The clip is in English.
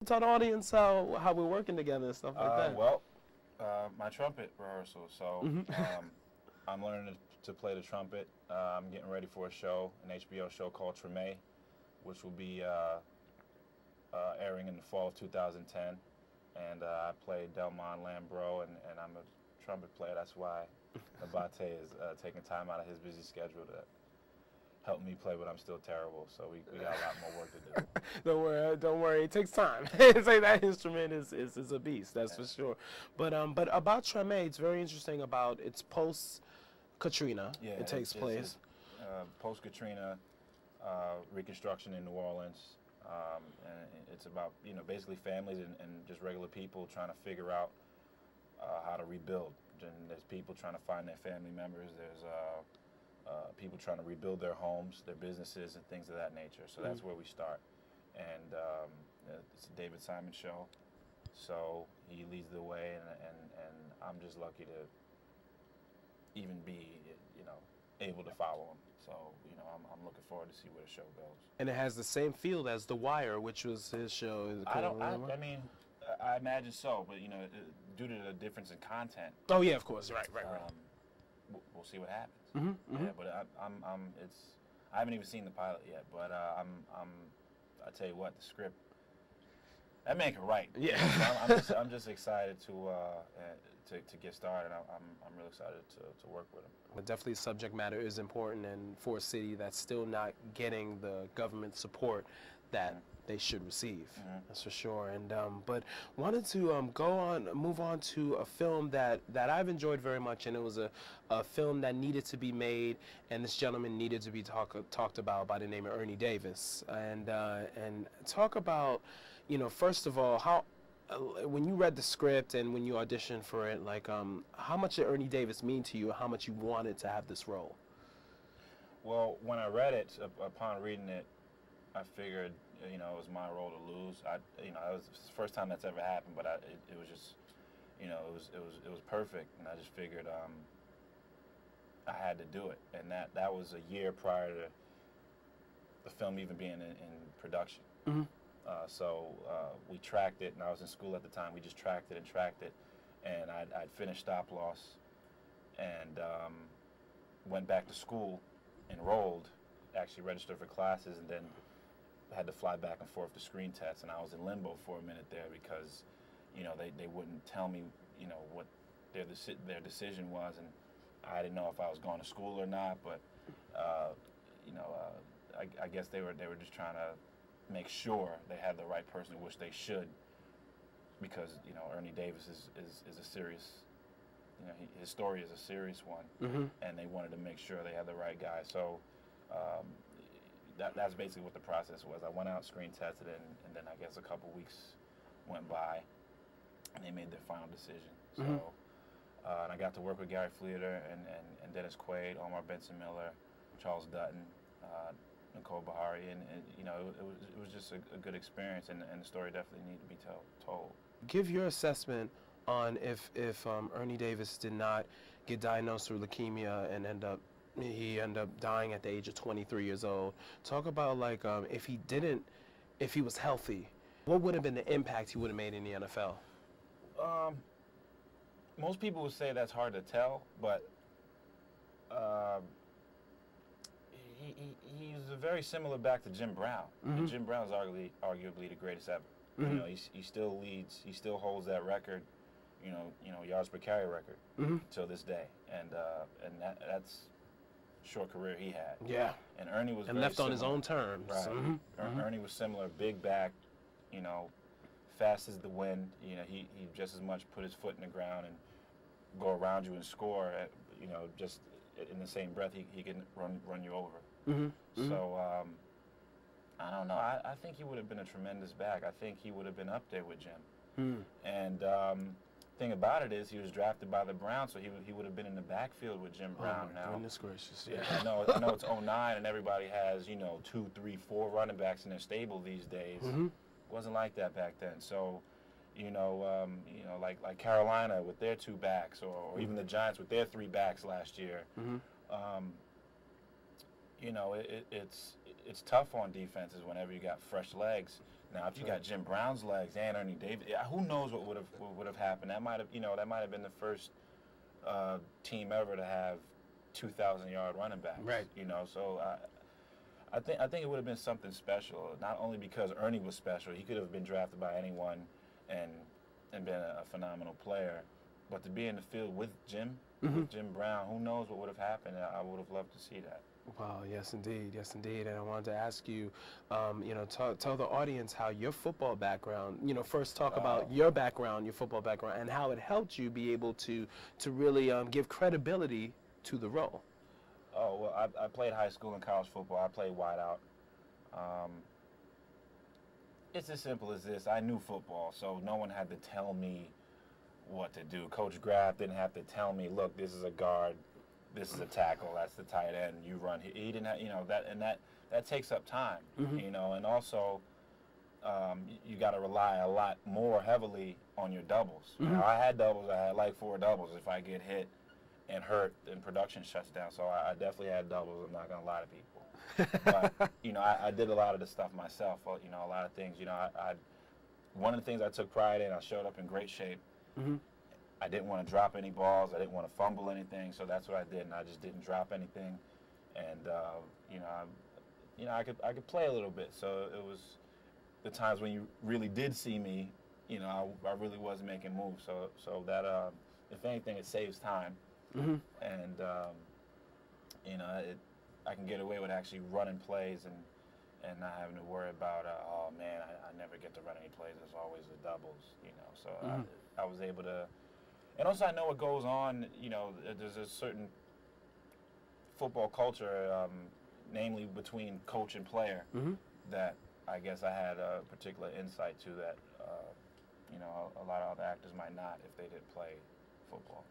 Tell the audience how we're working together and stuff like that. Well, my trumpet rehearsal. So Mhm. I'm learning to play the trumpet. I'm getting ready for a show, an HBO show called Treme, which will be airing in the fall of 2010. And I play Delmon Lambro, and I'm a trumpet player. That's why Nabaté is taking time out of his busy schedule to help me play, but I'm still terrible. So we got a lot more work to do. Don't worry. It takes time. It's like that instrument is a beast, that's for sure. But about Treme, it's very interesting. About it's post Katrina. Yeah, it takes place. Post Katrina reconstruction in New Orleans, and it's about basically families and just regular people trying to figure out how to rebuild. And there's people trying to find their family members. There's people trying to rebuild their homes, their businesses, and things of that nature. So that's where we start. And it's a David Simon show, so he leads the way, and I'm just lucky to even be able to follow him. So I'm looking forward to see where the show goes. And it has the same feel as The Wire, which was his show. I mean, I imagine so, but due to the difference in content. Oh yeah, of course, right. We'll see what happens. Mm-hmm. Yeah, but I haven't even seen the pilot yet, but I tell you what, the script, that make it right. Yeah. I'm just excited to get started. I'm really excited to work with him. But definitely, subject matter is important, and for a city that's still not getting the government support that they should receive. That's for sure. And but wanted to move on to a film that I've enjoyed very much, and it was a film that needed to be made, and this gentleman needed to be talked about by the name of Ernie Davis, and talk about, first of all, how when you read the script and when you auditioned for it, like how much did Ernie Davis mean to you, how much you wanted to have this role? Well, when I read it, upon reading it, I figured it was my role to lose. It was the first time that's ever happened, but it was just, it was perfect, and I just figured I had to do it, and that was a year prior to the film even being in production. So we tracked it, and I was in school at the time. We just tracked it, and I'd finished Stop Loss, and went back to school, enrolled, actually registered for classes, and then had to fly back and forth to screen tests, and I was in limbo for a minute there because, they wouldn't tell me, what their decision was, and I didn't know if I was going to school or not. But, I guess they were just trying to make sure they had the right person, which they should, because Ernie Davis is a serious, his story is a serious one, and they wanted to make sure they had the right guy. So. That's basically what the process was. I went out, screen tested it, and then I guess a couple weeks went by, and they made their final decision. So, and I got to work with Gary Fleeter and Dennis Quaid, Omar Benson Miller, Charles Dutton, Nicole Bahari, and it was just a good experience, and the story definitely needed to be told. Give your assessment on if Ernie Davis did not get diagnosed with leukemia and he ended up dying at the age of 23 years old. Talk about if he was healthy, what would have been the impact he would have made in the NFL? Most people would say that's hard to tell, but he's a very similar back to Jim Brown. And Jim Brown is arguably the greatest ever. He still leads. He still holds that record. Yards per carry record till this day, and that's short career he had. Yeah. And Ernie was left similar. On his own terms. Right. Ernie was similar, big back, fast as the wind. He just as much put his foot in the ground and go around you and score. Just in the same breath, he can run you over. So I don't know. I think he would have been a tremendous back. I think he would have been up there with Jim. And thing about it is he was drafted by the Browns, so he would have been in the backfield with Jim Brown now. Goodness gracious. Yeah. I know it's 09 and everybody has 2, 3, 4 running backs in their stable these days. It wasn't like that back then. So like Carolina with their 2 backs, or even the Giants with their 3 backs last year. It's tough on defenses whenever you got fresh legs Now, if you got Jim Brown's legs and Ernie Davis, who knows what would have happened? That might have been the first team ever to have 2,000-yard running backs. Right. You know, so I think it would have been something special. Not only because Ernie was special, he could have been drafted by anyone and been a phenomenal player, but to be in the field with Jim, with Jim Brown, who knows what would have happened? I would have loved to see that. Wow, yes indeed, yes indeed. And I wanted to ask you, you know, tell the audience how your football background, you know, first talk about your background, your football background, and how it helped you be able to really give credibility to the role. Oh, well, I played high school and college football. I played wideout. It's as simple as this. I knew football, so no one had to tell me what to do. Coach Graff didn't have to tell me, look, this is a guard, this is a tackle, that's the tight end, you run. He didn't have, you know, that takes up time, you know, and also you got to rely a lot more heavily on your doubles. Now, I had doubles. I had like 4 doubles. If I get hit and hurt, then production shuts down. So I definitely had doubles. I'm not going to lie to people. But, you know, I did a lot of the stuff myself, you know, a lot of things. You know, one of the things I took pride in, I showed up in great shape. I didn't want to drop any balls. I didn't want to fumble anything. So that's what I did, and I just didn't drop anything. And, you know, I could play a little bit. So it was the times when you really did see me, you know, I really was making moves. So that, if anything, it saves time. And, you know, I can get away with actually running plays and not having to worry about, oh, man, I never get to run any plays. There's always the doubles, you know. So I was able to, and also I know what goes on, you know, there's a certain football culture, namely between coach and player, that I guess I had a particular insight to that, you know, a lot of other actors might not if they didn't play football.